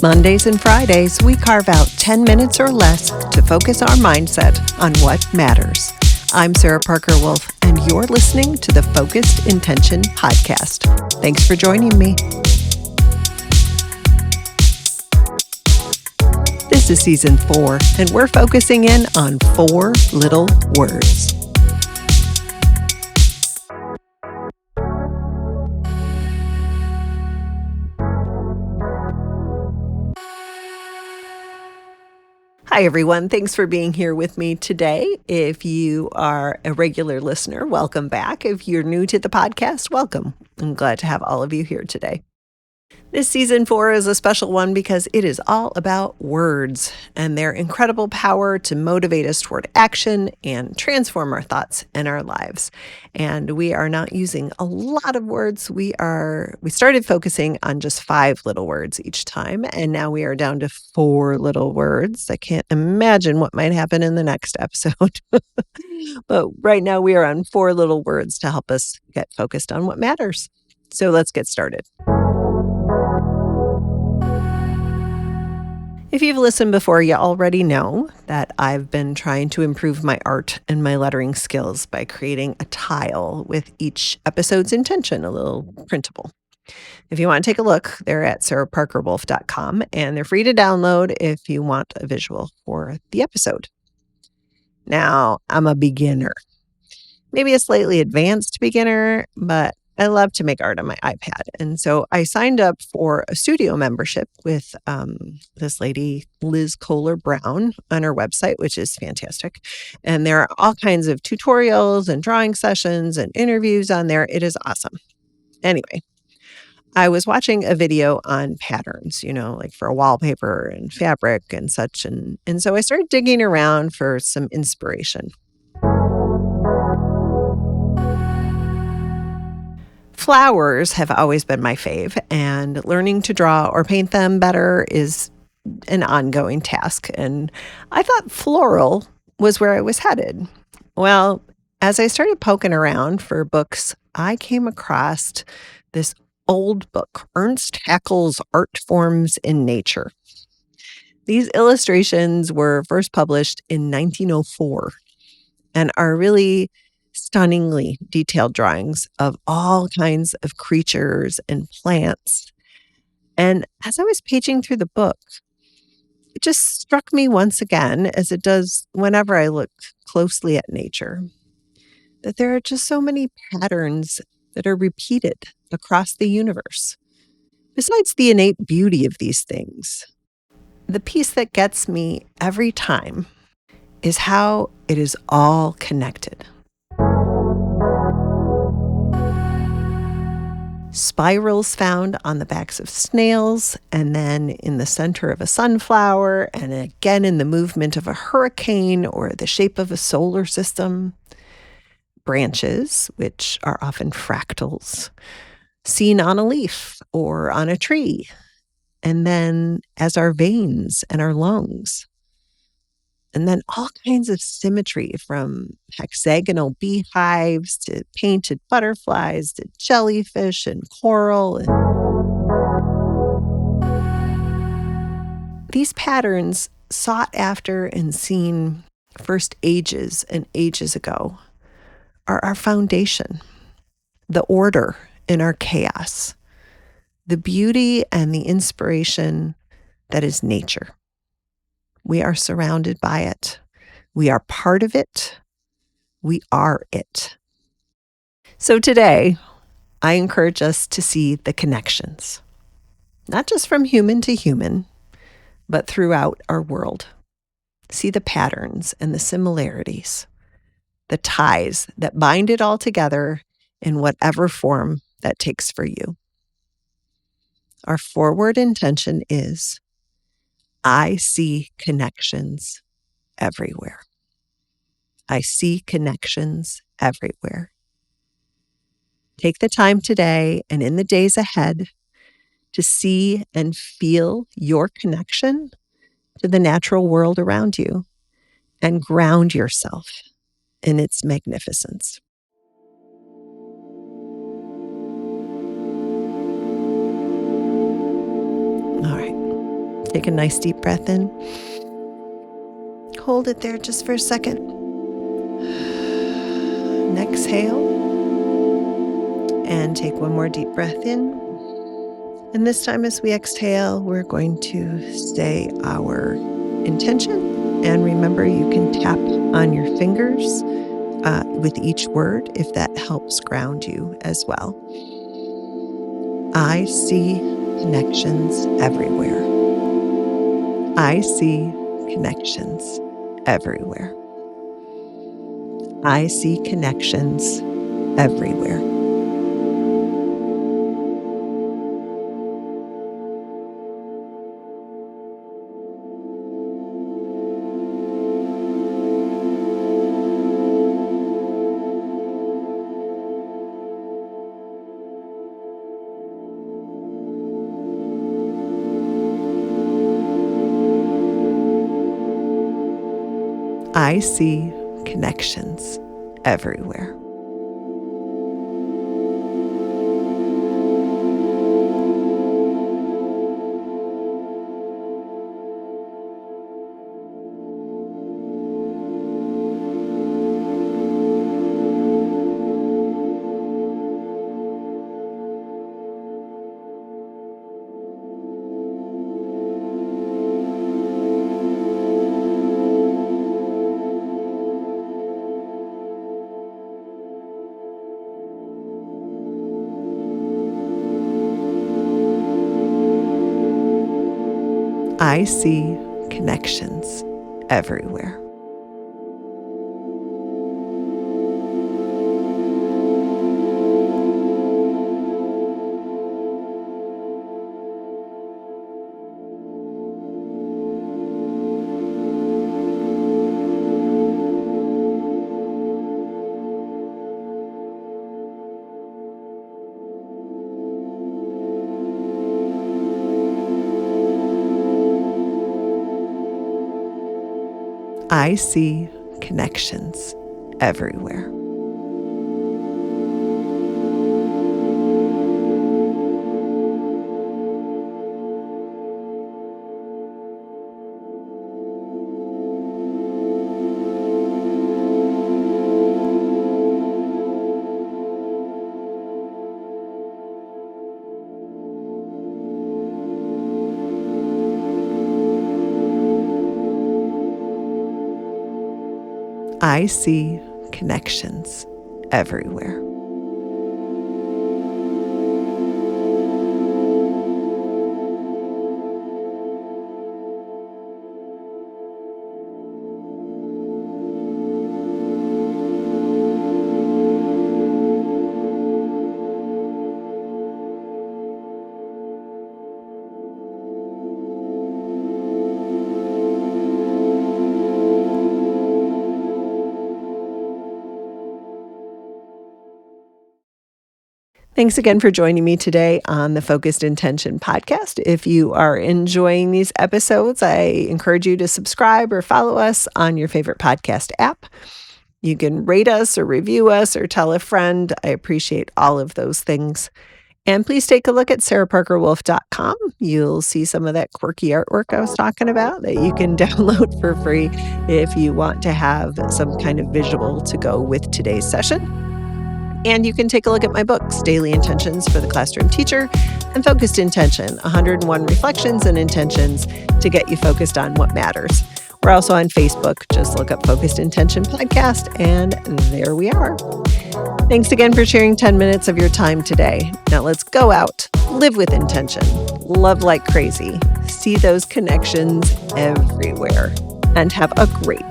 Mondays and Fridays, we carve out 10 minutes or less to focus our mindset on what matters. I'm Sarah Parker Wolf, and you're listening to the Focused Intention Podcast. Thanks for joining me. This is season 4, and we're focusing in on 4 little words. Hi, everyone. Thanks for being here with me today. If you are a regular listener, welcome back. If you're new to the podcast, welcome. I'm glad to have all of you here today. This season 4 is a special one because it is all about words and their incredible power to motivate us toward action and transform our thoughts and our lives. And we are not using a lot of words. We started focusing on just 5 little words each time, and now we are down to 4 little words. I can't imagine what might happen in the next episode. But right now we are on 4 little words to help us get focused on what matters. So let's get started. If you've listened before, you already know that I've been trying to improve my art and my lettering skills by creating a tile with each episode's intention, a little printable. If you want to take a look, they're at sarahparkerwolf.com, and they're free to download if you want a visual for the episode. Now, I'm a beginner, maybe a slightly advanced beginner, but I love to make art on my iPad. And so I signed up for a studio membership with this lady, Liz Kohler-Brown, on her website, which is fantastic. And there are all kinds of tutorials and drawing sessions and interviews on there. It is awesome. Anyway, I was watching a video on patterns, like for a wallpaper and fabric and such. And so I started digging around for some inspiration. Flowers have always been my fave, and learning to draw or paint them better is an ongoing task. And I thought floral was where I was headed. Well, as I started poking around for books, I came across this old book, Ernst Haeckel's Art Forms in Nature. These illustrations were first published in 1904 and are really stunningly detailed drawings of all kinds of creatures and plants. And as I was paging through the book, it just struck me once again, as it does whenever I look closely at nature, that there are just so many patterns that are repeated across the universe. Besides the innate beauty of these things, the piece that gets me every time is how it is all connected. Spirals found on the backs of snails, and then in the center of a sunflower, and again in the movement of a hurricane or the shape of a solar system. Branches, which are often fractals, seen on a leaf or on a tree, and then as our veins and our lungs. And then all kinds of symmetry, from hexagonal beehives to painted butterflies to jellyfish and coral. These patterns, sought after and seen first ages and ages ago, are our foundation, the order in our chaos, the beauty and the inspiration that is nature. We are surrounded by it. We are part of it. We are it. So today, I encourage us to see the connections, not just from human to human, but throughout our world. See the patterns and the similarities, the ties that bind it all together in whatever form that takes for you. Our forward intention is, I see connections everywhere. I see connections everywhere. Take the time today and in the days ahead to see and feel your connection to the natural world around you and ground yourself in its magnificence. All right. Take a nice deep breath in. Hold it there just for a second. And exhale. And take one more deep breath in. And this time as we exhale, we're going to say our intention. And remember, you can tap on your fingers with each word if that helps ground you as well. I see connections everywhere. I see connections everywhere. I see connections everywhere. I see connections everywhere. I see connections everywhere. I see connections everywhere. I see connections everywhere. Thanks again for joining me today on the Focused Intention podcast. If you are enjoying these episodes, I encourage you to subscribe or follow us on your favorite podcast app. You can rate us or review us or tell a friend. I appreciate all of those things. And please take a look at sarahparkerwolf.com. You'll see some of that quirky artwork I was talking about that you can download for free if you want to have some kind of visual to go with today's session. And you can take a look at my books, Daily Intentions for the Classroom Teacher and Focused Intention, 101 Reflections and Intentions to get you focused on what matters. We're also on Facebook. Just look up Focused Intention Podcast, and there we are. Thanks again for sharing 10 minutes of your time today. Now let's go out, live with intention, love like crazy, see those connections everywhere, and have a great